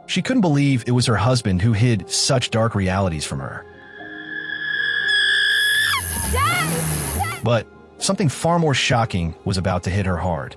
She couldn't believe it was her husband who hid such dark realities from her. But something far more shocking was about to hit her hard.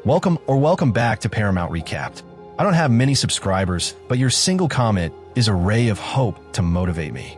Welcome back to Paramount Recapped. I don't have many subscribers, but your single comment is a ray of hope to motivate me.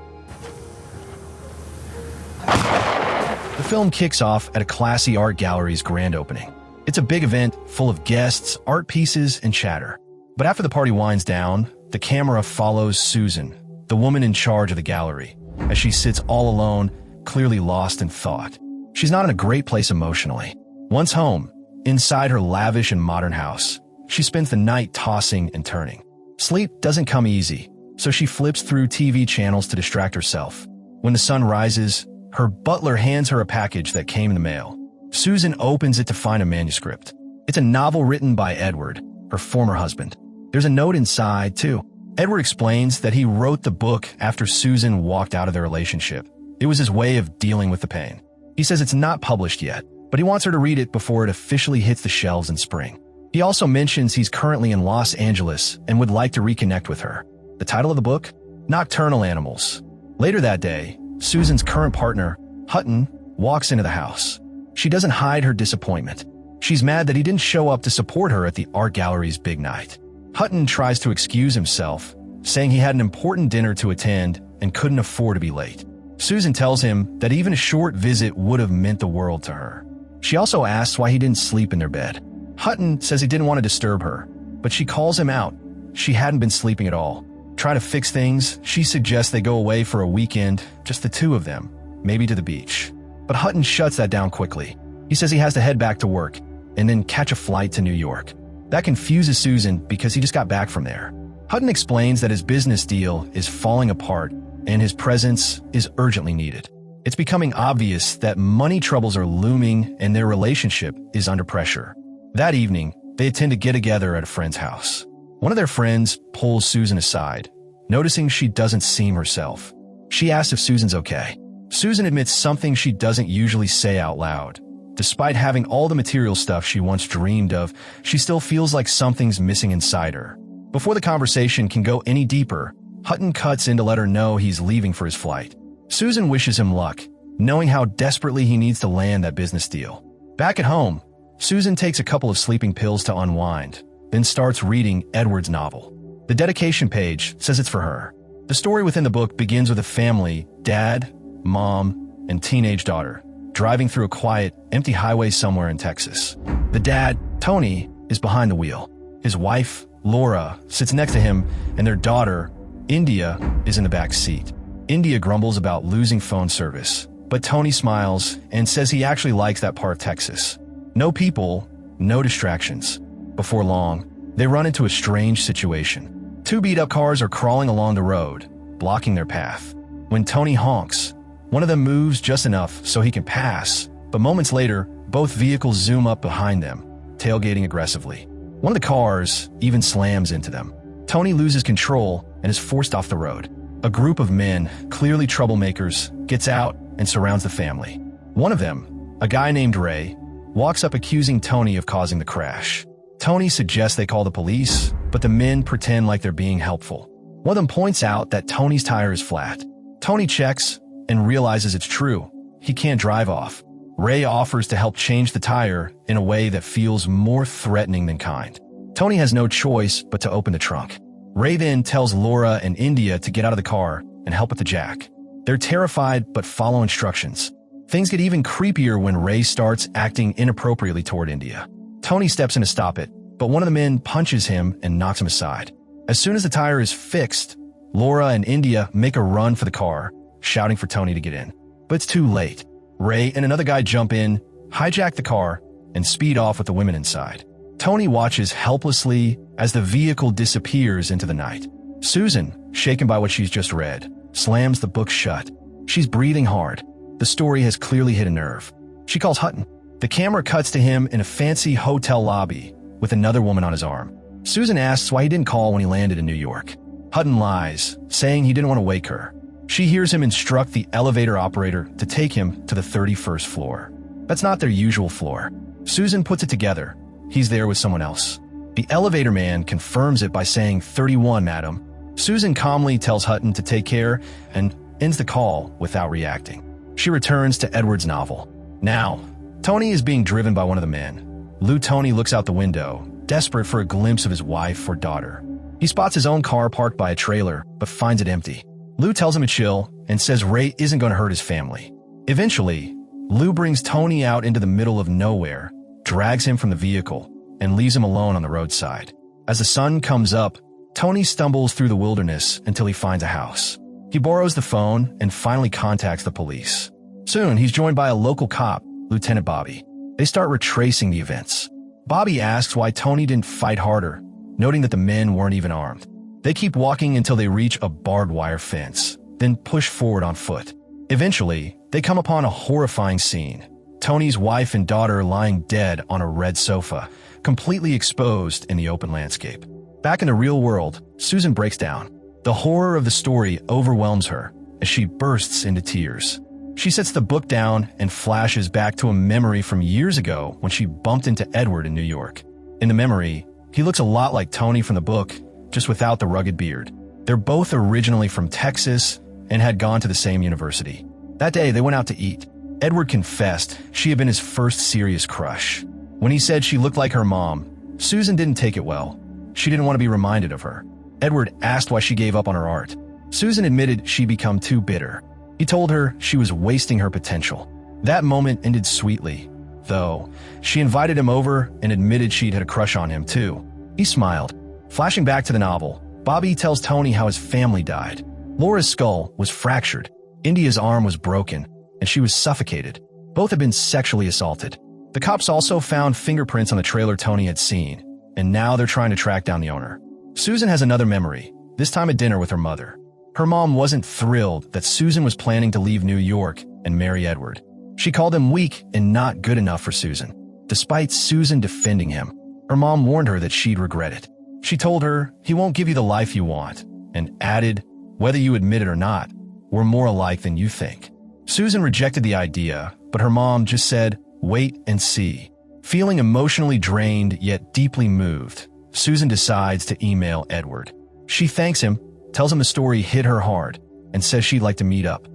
The film kicks off at a classy art gallery's grand opening. It's a big event full of guests, art pieces, and chatter. But after the party winds down, the camera follows Susan, the woman in charge of the gallery, as she sits all alone, clearly lost in thought. She's not in a great place emotionally. Once home, inside her lavish and modern house, she spends the night tossing and turning. Sleep doesn't come easy, so she flips through TV channels to distract herself. When the sun rises, her butler hands her a package that came in the mail. Susan opens it to find a manuscript. It's a novel written by Edward, her former husband. There's a note inside, too. Edward explains that he wrote the book after Susan walked out of their relationship. It was his way of dealing with the pain. He says it's not published yet, but he wants her to read it before it officially hits the shelves in spring. He also mentions he's currently in Los Angeles and would like to reconnect with her. The title of the book? Nocturnal Animals. Later that day, Susan's current partner, Hutton, walks into the house. She doesn't hide her disappointment. She's mad that he didn't show up to support her at the art gallery's big night. Hutton tries to excuse himself, saying he had an important dinner to attend and couldn't afford to be late. Susan tells him that even a short visit would have meant the world to her. She also asks why he didn't sleep in their bed. Hutton says he didn't want to disturb her, but she calls him out. She hadn't been sleeping at all. Trying to fix things, she suggests they go away for a weekend, just the two of them, maybe to the beach. But Hutton shuts that down quickly. He says he has to head back to work and then catch a flight to New York. That confuses Susan because he just got back from there. Hutton explains that his business deal is falling apart and his presence is urgently needed. It's becoming obvious that money troubles are looming and their relationship is under pressure. That evening, they attend a get-together at a friend's house. One of their friends pulls Susan aside, noticing she doesn't seem herself. She asks if Susan's okay. Susan admits something she doesn't usually say out loud. Despite having all the material stuff she once dreamed of, she still feels like something's missing inside her. Before the conversation can go any deeper, Hutton cuts in to let her know he's leaving for his flight. Susan wishes him luck, knowing how desperately he needs to land that business deal. Back at home, Susan takes a couple of sleeping pills to unwind, then starts reading Edward's novel. The dedication page says it's for her. The story within the book begins with a family, dad, mom, and teenage daughter, driving through a quiet, empty highway somewhere in Texas. The dad, Tony, is behind the wheel. His wife, Laura, sits next to him, and their daughter, India, is in the back seat. India grumbles about losing phone service, but Tony smiles and says he actually likes that part of Texas. No people, no distractions. Before long, they run into a strange situation. Two beat-up cars are crawling along the road, blocking their path. When Tony honks, one of them moves just enough so he can pass, but moments later, both vehicles zoom up behind them, tailgating aggressively. One of the cars even slams into them. Tony loses control and is forced off the road. A group of men, clearly troublemakers, gets out and surrounds the family. One of them, a guy named Ray, walks up accusing Tony of causing the crash. Tony suggests they call the police, but the men pretend like they're being helpful. One of them points out that Tony's tire is flat. Tony checks and realizes it's true. He can't drive off. Ray offers to help change the tire in a way that feels more threatening than kind. Tony has no choice but to open the trunk. Ray then tells Laura and India to get out of the car and help with the jack. They're terrified but follow instructions. Things get even creepier when Ray starts acting inappropriately toward India. Tony steps in to stop it, but one of the men punches him and knocks him aside. As soon as the tire is fixed, Laura and India make a run for the car, shouting for Tony to get in. But it's too late. Ray and another guy jump in, hijack the car, and speed off with the women inside. Tony watches helplessly as the vehicle disappears into the night. Susan, shaken by what she's just read, slams the book shut. She's breathing hard. The story has clearly hit a nerve. She calls Hutton. The camera cuts to him in a fancy hotel lobby with another woman on his arm. Susan asks why he didn't call when he landed in New York. Hutton lies, saying he didn't want to wake her. She hears him instruct the elevator operator to take him to the 31st floor. That's not their usual floor. Susan puts it together. he's there with someone else. The elevator man confirms it by saying 31, madam. Susan calmly tells Hutton to take care and ends the call without reacting. She returns to Edward's novel. Now, Tony is being driven by one of the men. Lou Tony looks out the window, desperate for a glimpse of his wife or daughter. He spots his own car parked by a trailer, but finds it empty. Lou tells him to chill and says Ray isn't going to hurt his family. Eventually, Lou brings Tony out into the middle of nowhere, drags him from the vehicle, and leaves him alone on the roadside. As the sun comes up, Tony stumbles through the wilderness until he finds a house. He borrows the phone and finally contacts the police. Soon, he's joined by a local cop, Lieutenant Bobby. They start retracing the events. Bobby asks why Tony didn't fight harder, noting that the men weren't even armed. They keep walking until they reach a barbed wire fence, then push forward on foot. Eventually, they come upon a horrifying scene. Tony's wife and daughter lying dead on a red sofa, completely exposed in the open landscape. Back in the real world, Susan breaks down. The horror of the story overwhelms her as she bursts into tears. She sets the book down and flashes back to a memory from years ago when she bumped into Edward in New York. In the memory, he looks a lot like Tony from the book, just without the rugged beard. They're both originally from Texas and had gone to the same university. That day, they went out to eat. Edward confessed she had been his first serious crush. When he said she looked like her mom, Susan didn't take it well. She didn't want to be reminded of her. Edward asked why she gave up on her art. Susan admitted she'd become too bitter. He told her she was wasting her potential. That moment ended sweetly, though. She invited him over and admitted she'd had a crush on him, too. He smiled. Flashing back to the novel, Bobby tells Tony how his family died. Laura's skull was fractured, India's arm was broken, and she was suffocated. Both had been sexually assaulted. The cops also found fingerprints on the trailer Tony had seen, and now they're trying to track down the owner. Susan has another memory, this time at dinner with her mother. Her mom wasn't thrilled that Susan was planning to leave New York and marry Edward. She called him weak and not good enough for Susan. Despite Susan defending him, her mom warned her that she'd regret it. She told her, "He won't give you the life you want," and added, "Whether you admit it or not, we're more alike than you think." Susan rejected the idea, but her mom just said, "Wait and see." Feeling emotionally drained yet deeply moved, Susan decides to email Edward. She thanks him, tells him the story hit her hard, and says she'd like to meet up.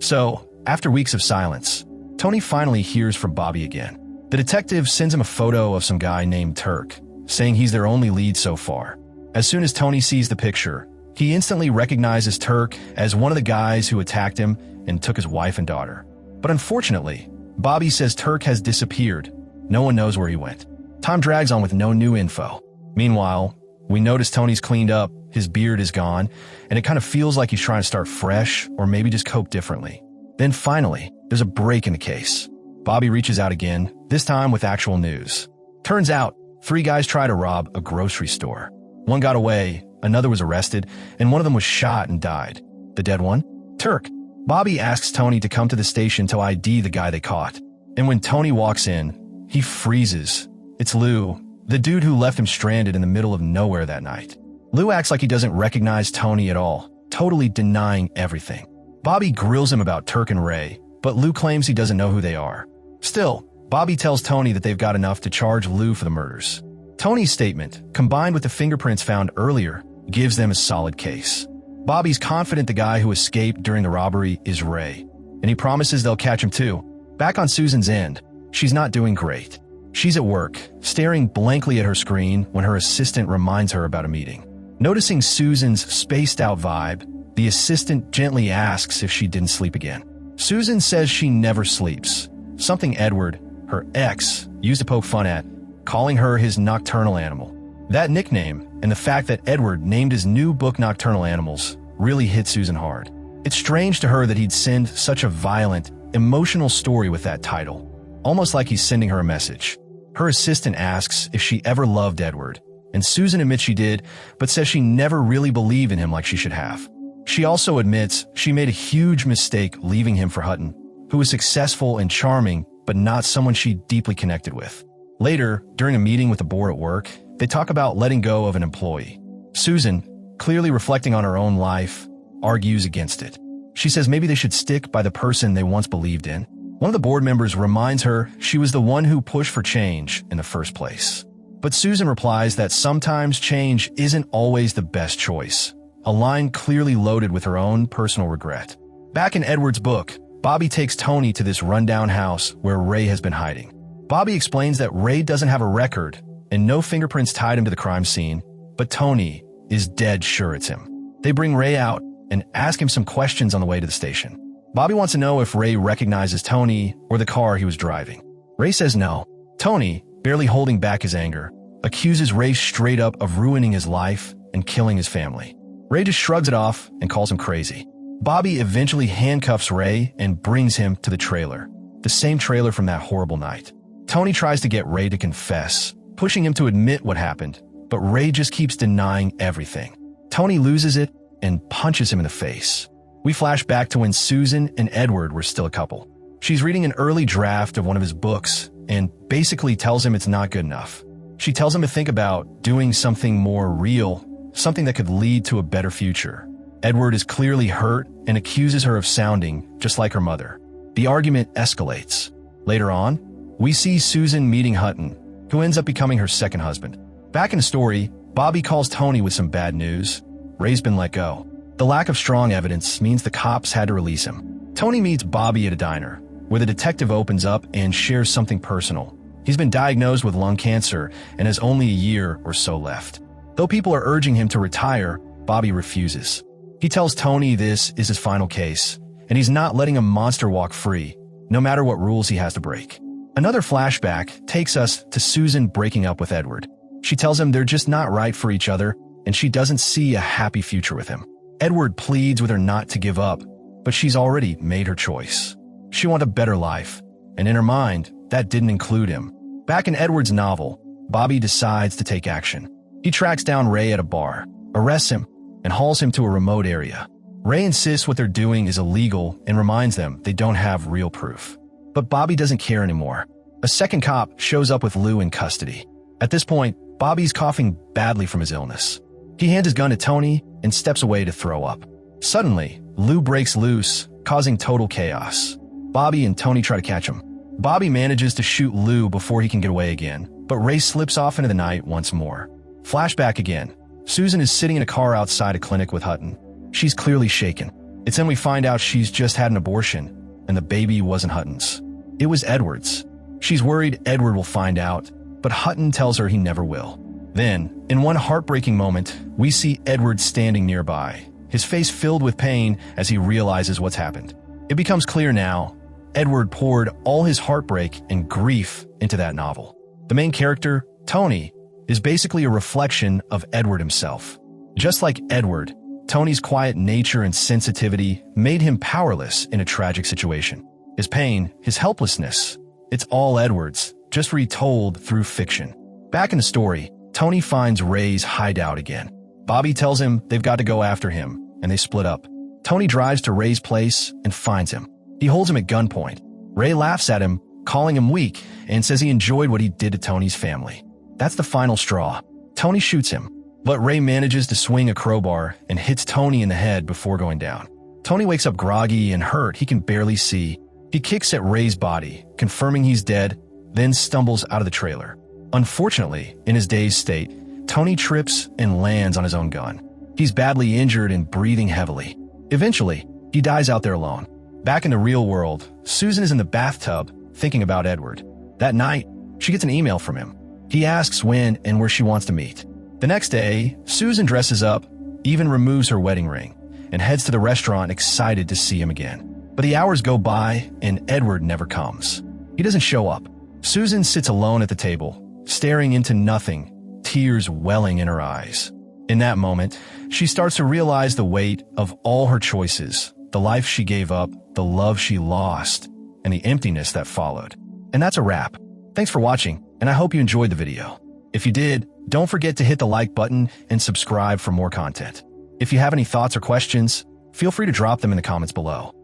So, after weeks of silence, Tony finally hears from Bobby again. The detective sends him a photo of some guy named Turk, saying he's their only lead so far. As soon as Tony sees the picture, he instantly recognizes Turk as one of the guys who attacked him and took his wife and daughter. But unfortunately, Bobby says Turk has disappeared. No one knows where he went. Time drags on with no new info. Meanwhile, we notice Tony's cleaned up, his beard is gone, and it kind of feels like he's trying to start fresh or maybe just cope differently. Then finally, there's a break in the case. Bobby reaches out again, this time with actual news. Turns out, 3 guys tried to rob a grocery store. One got away, another was arrested, and one of them was shot and died. The dead one? Turk. Bobby asks Tony to come to the station to ID the guy they caught. And when Tony walks in, he freezes. It's Lou, the dude who left him stranded in the middle of nowhere that night. Lou acts like he doesn't recognize Tony at all, totally denying everything. Bobby grills him about Turk and Ray, but Lou claims he doesn't know who they are. Still, Bobby tells Tony that they've got enough to charge Lou for the murders. Tony's statement, combined with the fingerprints found earlier, gives them a solid case. Bobby's confident the guy who escaped during the robbery is Ray, and he promises they'll catch him too. Back on Susan's end, she's not doing great. She's at work, staring blankly at her screen when her assistant reminds her about a meeting. Noticing Susan's spaced-out vibe, the assistant gently asks if she didn't sleep again. Susan says she never sleeps, something Edward, her ex, used to poke fun at, calling her his nocturnal animal. That nickname, and the fact that Edward named his new book Nocturnal Animals, really hit Susan hard. It's strange to her that he'd send such a violent, emotional story with that title, almost like he's sending her a message. Her assistant asks if she ever loved Edward, and Susan admits she did, but says she never really believed in him like she should have. She also admits she made a huge mistake leaving him for Hutton, who was successful and charming, but not someone she deeply connected with. Later, during a meeting with the board at work, they talk about letting go of an employee. Susan, clearly reflecting on her own life, argues against it. She says maybe they should stick by the person they once believed in. One of the board members reminds her she was the one who pushed for change in the first place. But Susan replies that sometimes change isn't always the best choice, a line clearly loaded with her own personal regret. Back in Edward's book, Bobby takes Tony to this rundown house where Ray has been hiding. Bobby explains that Ray doesn't have a record and no fingerprints tied him to the crime scene, but Tony is dead sure it's him. They bring Ray out and ask him some questions on the way to the station. Bobby wants to know if Ray recognizes Tony or the car he was driving. Ray says no. Tony, barely holding back his anger, accuses Ray straight up of ruining his life and killing his family. Ray just shrugs it off and calls him crazy. Bobby eventually handcuffs Ray and brings him to the trailer, the same trailer from that horrible night. Tony tries to get Ray to confess, pushing him to admit what happened, but Ray just keeps denying everything. Tony loses it and punches him in the face. We flash back to when Susan and Edward were still a couple. She's reading an early draft of one of his books and basically tells him it's not good enough. She tells him to think about doing something more real, something that could lead to a better future. Edward is clearly hurt and accuses her of sounding just like her mother. The argument escalates. Later on, we see Susan meeting Hutton, who ends up becoming her second husband. Back in the story, Bobby calls Tony with some bad news. Ray's been let go. The lack of strong evidence means the cops had to release him. Tony meets Bobby at a diner, where the detective opens up and shares something personal. He's been diagnosed with lung cancer and has only a year or so left. Though people are urging him to retire, Bobby refuses. He tells Tony this is his final case, and he's not letting a monster walk free, no matter what rules he has to break. Another flashback takes us to Susan breaking up with Edward. She tells him they're just not right for each other, and she doesn't see a happy future with him. Edward pleads with her not to give up, but she's already made her choice. She wants a better life, and in her mind, that didn't include him. Back in Edward's novel, Bobby decides to take action. He tracks down Ray at a bar, arrests him, and hauls him to a remote area. Ray insists what they're doing is illegal and reminds them they don't have real proof. But Bobby doesn't care anymore. A second cop shows up with Lou in custody. At this point, Bobby's coughing badly from his illness. He hands his gun to Tony and steps away to throw up. Suddenly, Lou breaks loose, causing total chaos. Bobby and Tony try to catch him. Bobby manages to shoot Lou before he can get away again, but Ray slips off into the night once more. Flashback again. Susan is sitting in a car outside a clinic with Hutton. She's clearly shaken. It's then we find out she's just had an abortion, and the baby wasn't Hutton's. It was Edward's. She's worried Edward will find out, but Hutton tells her he never will. Then, in one heartbreaking moment, we see Edward standing nearby, his face filled with pain as he realizes what's happened. It becomes clear now, Edward poured all his heartbreak and grief into that novel. The main character, Tony, is basically a reflection of Edward himself. Just like Edward, Tony's quiet nature and sensitivity made him powerless in a tragic situation. His pain, his helplessness, it's all Edward's, just retold through fiction. Back in the story, Tony finds Ray's hideout again. Bobby tells him they've got to go after him, and they split up. Tony drives to Ray's place and finds him. He holds him at gunpoint. Ray laughs at him, calling him weak, and says he enjoyed what he did to Tony's family. That's the final straw. Tony shoots him, but Ray manages to swing a crowbar and hits Tony in the head before going down. Tony wakes up groggy and hurt he can barely see. He kicks at Ray's body, confirming he's dead, then stumbles out of the trailer. Unfortunately, in his dazed state, Tony trips and lands on his own gun. He's badly injured and breathing heavily. Eventually, he dies out there alone. Back in the real world, Susan is in the bathtub thinking about Edward. That night, she gets an email from him. He asks when and where she wants to meet. The next day, Susan dresses up, even removes her wedding ring, and heads to the restaurant excited to see him again. But the hours go by and Edward never comes. He doesn't show up. Susan sits alone at the table, staring into nothing, tears welling in her eyes. In that moment, she starts to realize the weight of all her choices, the life she gave up, the love she lost, and the emptiness that followed. And that's a wrap. Thanks for watching, and I hope you enjoyed the video. If you did, don't forget to hit the like button and subscribe for more content. If you have any thoughts or questions, feel free to drop them in the comments below.